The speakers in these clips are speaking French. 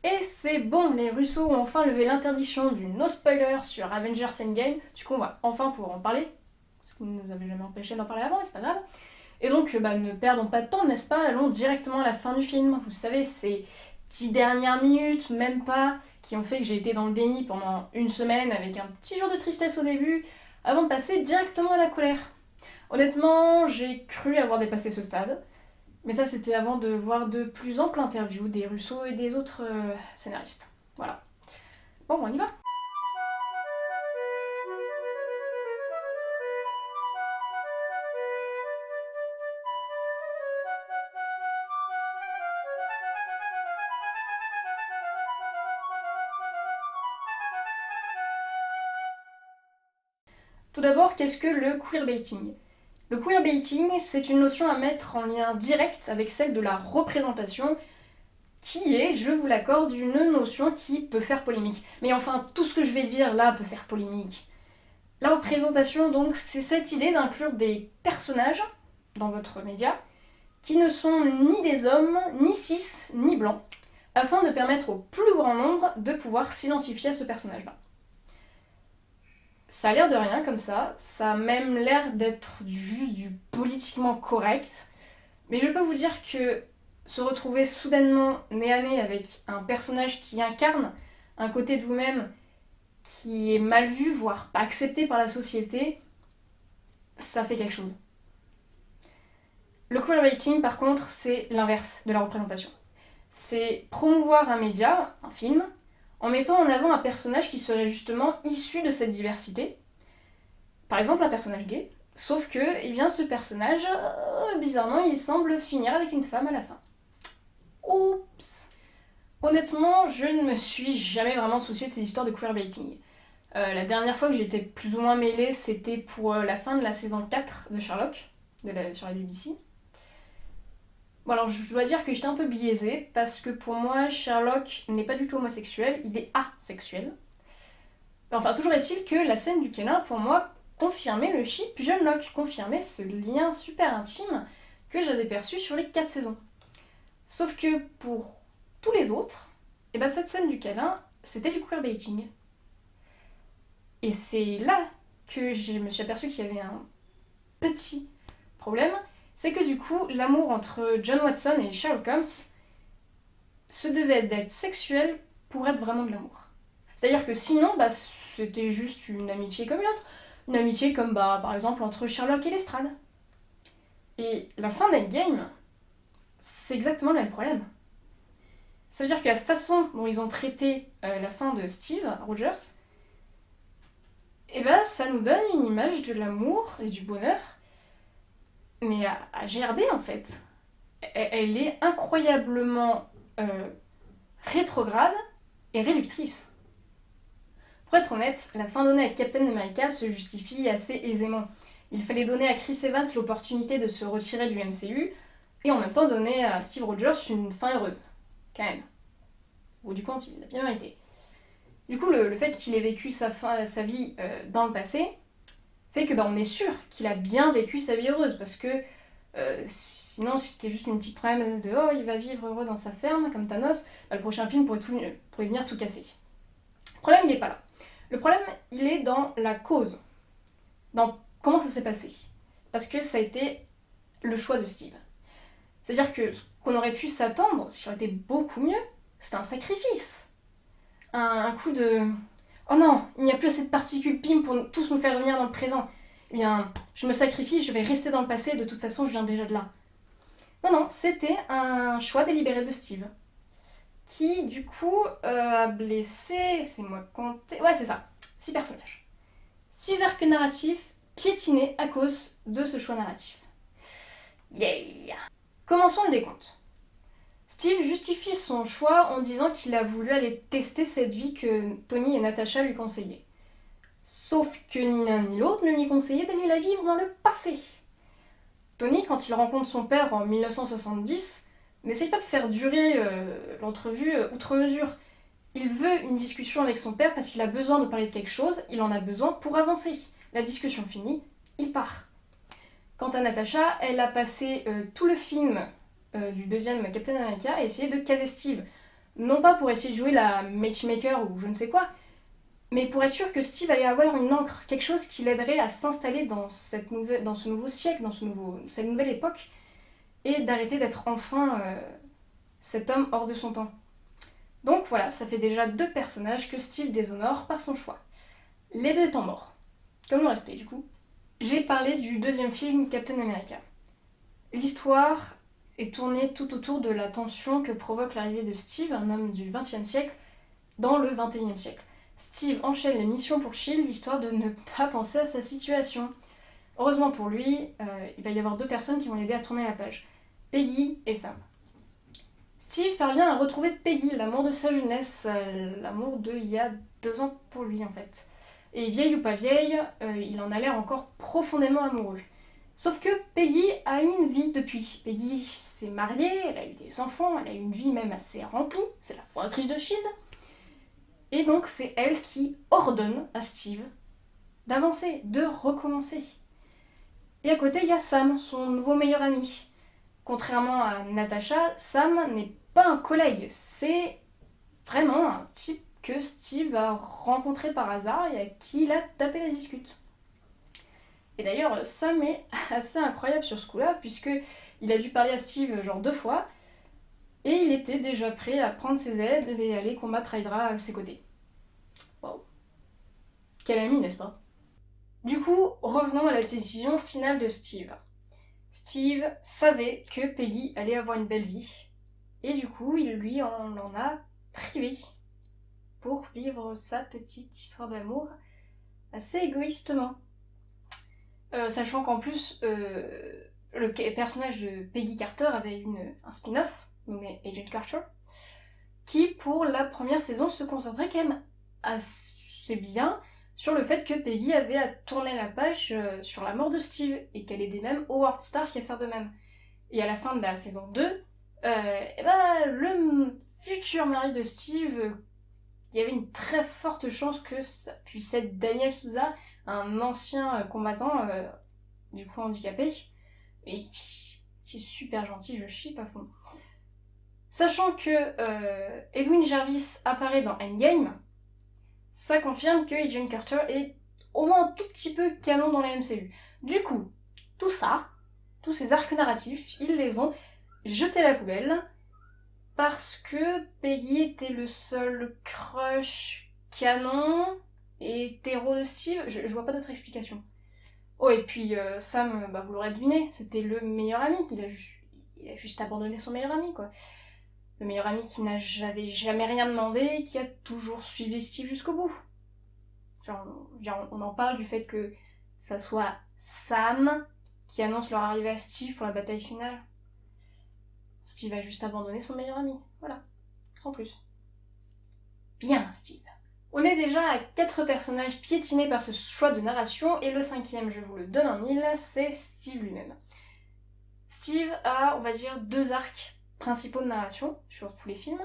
Et c'est bon, les Russo ont enfin levé l'interdiction du no spoiler sur Avengers Endgame. Du coup, on va enfin pouvoir en parler, parce qu'ils ne nous avaient jamais empêché d'en parler avant, et c'est pas grave. Et donc, ne perdons pas de temps, n'est-ce pas? Allons directement à la fin du film. Vous savez, ces 10 dernières minutes, même pas, qui ont fait que j'ai été dans le déni pendant une semaine avec un petit jour de tristesse au début, avant de passer directement à la colère. Honnêtement, j'ai cru avoir dépassé ce stade. Mais ça, c'était avant de voir de plus amples interviews des Russo et des autres scénaristes. Voilà. Bon, on y va. Tout d'abord, qu'est-ce que le queerbaiting? Le queerbaiting, c'est une notion à mettre en lien direct avec celle de la représentation, qui est, je vous l'accorde, une notion qui peut faire polémique. Mais enfin, tout ce que je vais dire là peut faire polémique. La représentation, donc, c'est cette idée d'inclure des personnages dans votre média qui ne sont ni des hommes, ni cis, ni blancs, afin de permettre au plus grand nombre de pouvoir s'identifier à ce personnage-là. Ça a l'air de rien comme ça a même l'air d'être juste du politiquement correct, mais je peux vous dire que se retrouver soudainement nez à nez avec un personnage qui incarne un côté de vous-même qui est mal vu, voire pas accepté par la société, ça fait quelque chose. Le queerbaiting, par contre, c'est l'inverse de la représentation. C'est promouvoir un média, un film, en mettant en avant un personnage qui serait justement issu de cette diversité. Par exemple, un personnage gay, sauf que, ce personnage, bizarrement, il semble finir avec une femme à la fin. Oups. Honnêtement, je ne me suis jamais vraiment souciée de ces histoires de queerbaiting. La dernière fois que j'étais plus ou moins mêlée, c'était pour la fin de la saison 4 de Sherlock, sur la BBC. Bon, alors je dois dire que j'étais un peu biaisée, parce que pour moi, Sherlock n'est pas du tout homosexuel, il est asexuel. Enfin, toujours est-il que la scène du câlin, pour moi, confirmait le ship John Locke, confirmait ce lien super intime que j'avais perçu sur les 4 saisons. Sauf que pour tous les autres, cette scène du câlin, c'était du queerbaiting. Et c'est là que je me suis aperçue qu'il y avait un petit problème, c'est que du coup, l'amour entre John Watson et Sherlock Holmes se devait d'être sexuel pour être vraiment de l'amour. C'est-à-dire que sinon, c'était juste une amitié comme une autre. Une amitié comme, par exemple, entre Sherlock et Lestrade. Et la fin d'Endgame, c'est exactement le même problème. Ça veut dire que la façon dont ils ont traité la fin de Steve Rogers, ça nous donne une image de l'amour et du bonheur, mais à gerber en fait. Elle est incroyablement rétrograde et réductrice. Pour être honnête, la fin donnée à Captain America se justifie assez aisément. Il fallait donner à Chris Evans l'opportunité de se retirer du MCU, et en même temps donner à Steve Rogers une fin heureuse. Quand même. Au bout du compte, il l'a bien mérité. Du coup, le fait qu'il ait vécu sa vie dans le passé fait que on est sûr qu'il a bien vécu sa vie heureuse, parce que sinon, si c'était juste une petite promesse de « Oh, il va vivre heureux dans sa ferme, comme Thanos », le prochain film pourrait venir tout casser. Le problème, il n'est pas là. Le problème, il est dans la cause. Dans comment ça s'est passé. Parce que ça a été le choix de Steve. C'est-à-dire que ce qu'on aurait pu s'attendre, ce qui aurait été beaucoup mieux, c'était un sacrifice. Un coup de « Oh non, il n'y a plus assez de particules PIM pour tous nous faire revenir dans le présent. Eh bien, je me sacrifie, je vais rester dans le passé, de toute façon, je viens déjà de là. » Non, c'était un choix délibéré de Steve. Qui, du coup, a blessé, c'est moi compter... Ouais, c'est ça, 6 personnages. 6 arcs narratifs piétinés à cause de ce choix narratif. Yeah. Commençons le décompte. Steve justifie son choix en disant qu'il a voulu aller tester cette vie que Tony et Natasha lui conseillaient. Sauf que ni l'un ni l'autre ne lui conseillaient d'aller la vivre dans le passé. Tony, quand il rencontre son père en 1970, n'essaye pas de faire durer l'entrevue outre mesure. Il veut une discussion avec son père parce qu'il a besoin de parler de quelque chose, il en a besoin pour avancer. La discussion finie, il part. Quant à Natasha, elle a passé tout le film du deuxième Captain America à essayer de caser Steve Non pas pour essayer de jouer la matchmaker ou je ne sais quoi, mais pour être sûr que Steve allait avoir une ancre, quelque chose qui l'aiderait à s'installer dans ce nouveau siècle, cette nouvelle époque, et d'arrêter d'être enfin cet homme hors de son temps. Donc voilà, ça fait déjà 2 personnages que Steve déshonore par son choix. Les 2 étant morts. Comme le respect du coup. J'ai parlé du deuxième film Captain America. L'histoire est tournée tout autour de la tension que provoque l'arrivée de Steve, un homme du XXe siècle, dans le XXIe siècle. Steve enchaîne les missions pour SHIELD histoire de ne pas penser à sa situation. Heureusement pour lui, il va y avoir 2 personnes qui vont l'aider à tourner la page. Peggy et Sam. Steve parvient à retrouver Peggy, l'amour de sa jeunesse, l'amour d'il y a 2 ans pour lui en fait. Et vieille ou pas vieille, il en a l'air encore profondément amoureux. Sauf que Peggy a eu une vie depuis. Peggy s'est mariée, elle a eu des enfants, elle a eu une vie même assez remplie, c'est la fondatrice de SHIELD. Et donc c'est elle qui ordonne à Steve d'avancer, de recommencer. Et à côté, il y a Sam, son nouveau meilleur ami. Contrairement à Natasha, Sam n'est pas un collègue, c'est vraiment un type que Steve a rencontré par hasard et à qui il a tapé la discute. Et d'ailleurs, Sam est assez incroyable sur ce coup-là, puisqu'il a dû parler à Steve genre 2 fois, et il était déjà prêt à prendre ses aides et aller combattre Hydra à ses côtés. Wow. Quel ami, n'est-ce pas? Du coup, revenons à la décision finale de Steve. Steve savait que Peggy allait avoir une belle vie, et du coup, il lui en a privé pour vivre sa petite histoire d'amour assez égoïstement. Sachant qu'en plus, le personnage de Peggy Carter avait un spin-off nommé Agent Carter, qui pour la première saison se concentrait quand même assez bien sur le fait que Peggy avait à tourner la page sur la mort de Steve et qu'elle aidait même Howard Stark à faire de même. Et à la fin de la saison 2, le futur mari de Steve, il y avait une très forte chance que ça puisse être Daniel Souza, un ancien combattant, du coup handicapé, et qui est super gentil, je chie à fond. Sachant que Edwin Jarvis apparaît dans Endgame, ça confirme que Agent Carter est au moins un tout petit peu canon dans la MCU. Du coup, tout ça, tous ces arcs narratifs, ils les ont jetés à la poubelle parce que Peggy était le seul crush canon et hétéro de Steve. Je vois pas d'autre explication. Oh, et puis Sam, vous l'aurez deviné, c'était le meilleur ami. Il a juste abandonné son meilleur ami, quoi. Le meilleur ami qui n'avait jamais rien demandé, qui a toujours suivi Steve jusqu'au bout. Genre, on en parle du fait que ça soit Sam qui annonce leur arrivée à Steve pour la bataille finale. Steve a juste abandonné son meilleur ami, voilà, sans plus. Bien, Steve. On est déjà à 4 personnages piétinés par ce choix de narration, et le 5e, je vous le donne en mille, c'est Steve lui-même. Steve a, on va dire, 2 arcs principaux de narration sur tous les films.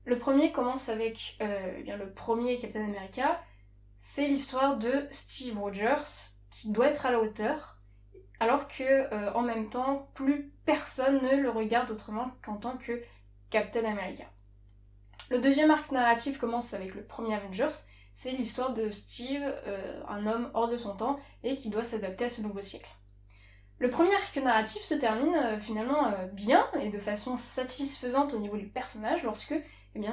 Le premier commence avec le premier Captain America. C'est l'histoire de Steve Rogers qui doit être à la hauteur, alors que en même temps, plus personne ne le regarde autrement qu'en tant que Captain America. Le deuxième arc narratif commence avec le premier Avengers. C'est l'histoire de Steve, un homme hors de son temps et qui doit s'adapter à ce nouveau siècle. Le premier arc narratif se termine finalement bien et de façon satisfaisante au niveau du personnage lorsque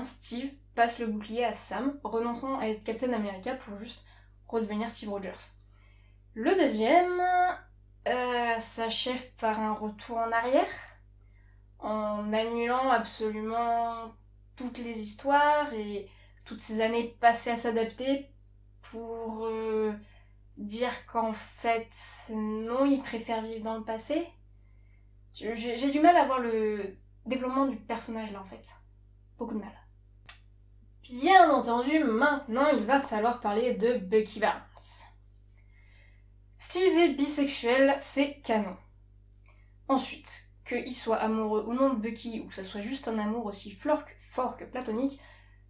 Steve passe le bouclier à Sam, renonçant à être Captain America pour juste redevenir Steve Rogers. Le deuxième s'achève par un retour en arrière, en annulant absolument toutes les histoires et toutes ces années passées à s'adapter pour dire qu'en fait, non, il préfère vivre dans le passé. J'ai du mal à voir le développement du personnage là en fait. Beaucoup de mal. Bien entendu, maintenant il va falloir parler de Bucky Barnes. Steve est bisexuel, c'est canon. Ensuite, qu'il soit amoureux ou non de Bucky, ou que ça soit juste un amour aussi fort que platonique,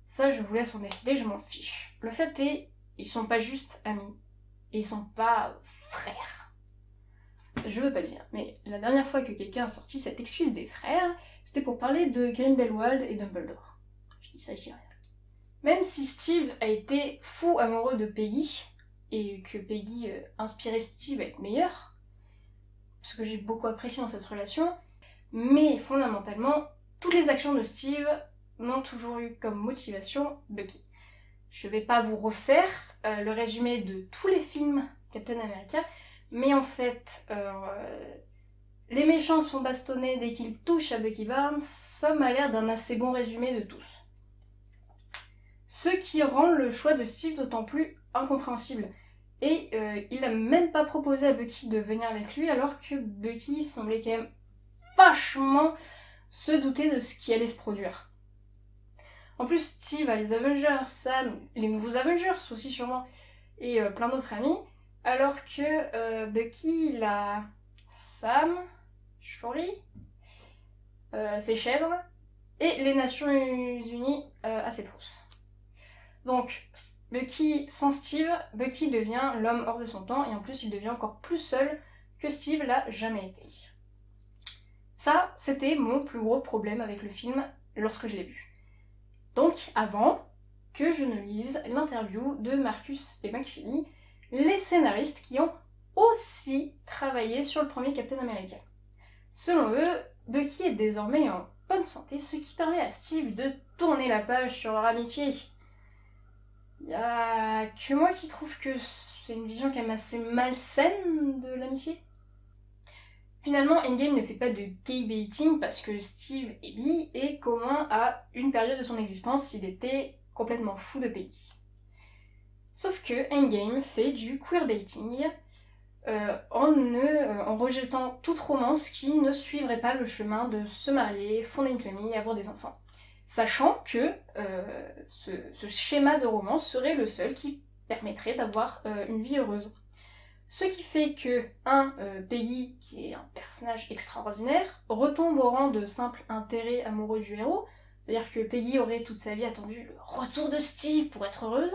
ça je vous laisse en décider, je m'en fiche. Le fait est, ils sont pas juste amis, et ils sont pas frères. Je veux pas dire, mais la dernière fois que quelqu'un a sorti cette excuse des frères, c'était pour parler de Grindelwald et Dumbledore. il s'agit de rien. Même si Steve a été fou amoureux de Peggy, et que Peggy inspirait Steve à être meilleur, ce que j'ai beaucoup apprécié dans cette relation, mais fondamentalement, toutes les actions de Steve n'ont toujours eu comme motivation Bucky. Je vais pas vous refaire le résumé de tous les films Captain America, mais en fait, les méchants se font bastonner dès qu'ils touchent à Bucky Barnes, ça m'a l'air d'un assez bon résumé de tous. Ce qui rend le choix de Steve d'autant plus incompréhensible. Et il n'a même pas proposé à Bucky de venir avec lui, alors que Bucky semblait quand même vachement se douter de ce qui allait se produire. En plus, Steve a les Avengers, Sam, les nouveaux Avengers aussi sûrement, et plein d'autres amis, alors que Bucky, il a Sam, Shuri, ses chèvres, et les Nations Unies à ses trousses. Donc, Bucky, sans Steve, Bucky devient l'homme hors de son temps, et en plus il devient encore plus seul que Steve l'a jamais été. Ça, c'était mon plus gros problème avec le film lorsque je l'ai vu. Donc, avant que je ne lise l'interview de Marcus et McFeely, les scénaristes qui ont aussi travaillé sur le premier Captain America. Selon eux, Bucky est désormais en bonne santé, ce qui permet à Steve de tourner la page sur leur amitié. Il y a que moi qui trouve que c'est une vision quand même assez malsaine de l'amitié. Finalement, Endgame ne fait pas de gay baiting parce que Steve est bi et qu'au à une période de son existence, il était complètement fou de Peggy. Sauf que Endgame fait du queerbaiting en rejetant toute romance qui ne suivrait pas le chemin de se marier, fonder une famille et avoir des enfants. Sachant que ce schéma de romance serait le seul qui permettrait d'avoir une vie heureuse. Ce qui fait que, Peggy, qui est un personnage extraordinaire, retombe au rang de simple intérêt amoureux du héros, c'est-à-dire que Peggy aurait toute sa vie attendu le retour de Steve pour être heureuse,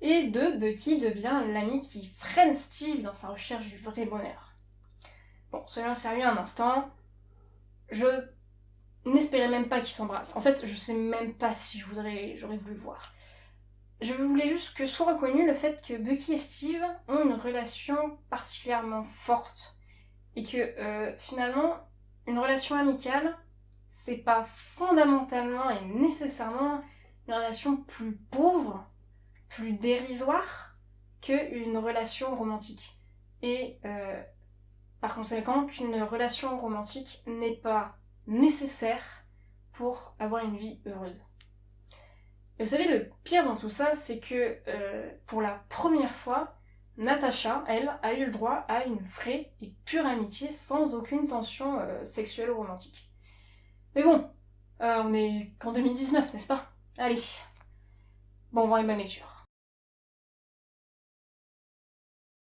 et Bucky devient l'ami qui freine Steve dans sa recherche du vrai bonheur. Bon, soyons sérieux un instant, je n'espérais même pas qu'ils s'embrassent. En fait, je sais même pas si j'aurais voulu voir. Je voulais juste que soit reconnu le fait que Bucky et Steve ont une relation particulièrement forte. Et que finalement, une relation amicale, c'est pas fondamentalement et nécessairement une relation plus pauvre, plus dérisoire qu'une relation romantique. Et par conséquent, qu'une relation romantique n'est pas nécessaire pour avoir une vie heureuse. Et vous savez, le pire dans tout ça, c'est que pour la première fois, Natasha, elle, a eu le droit à une vraie et pure amitié sans aucune tension sexuelle ou romantique. Mais bon, on est qu'en 2019, n'est-ce pas? Allez, bon vent et bonne lecture.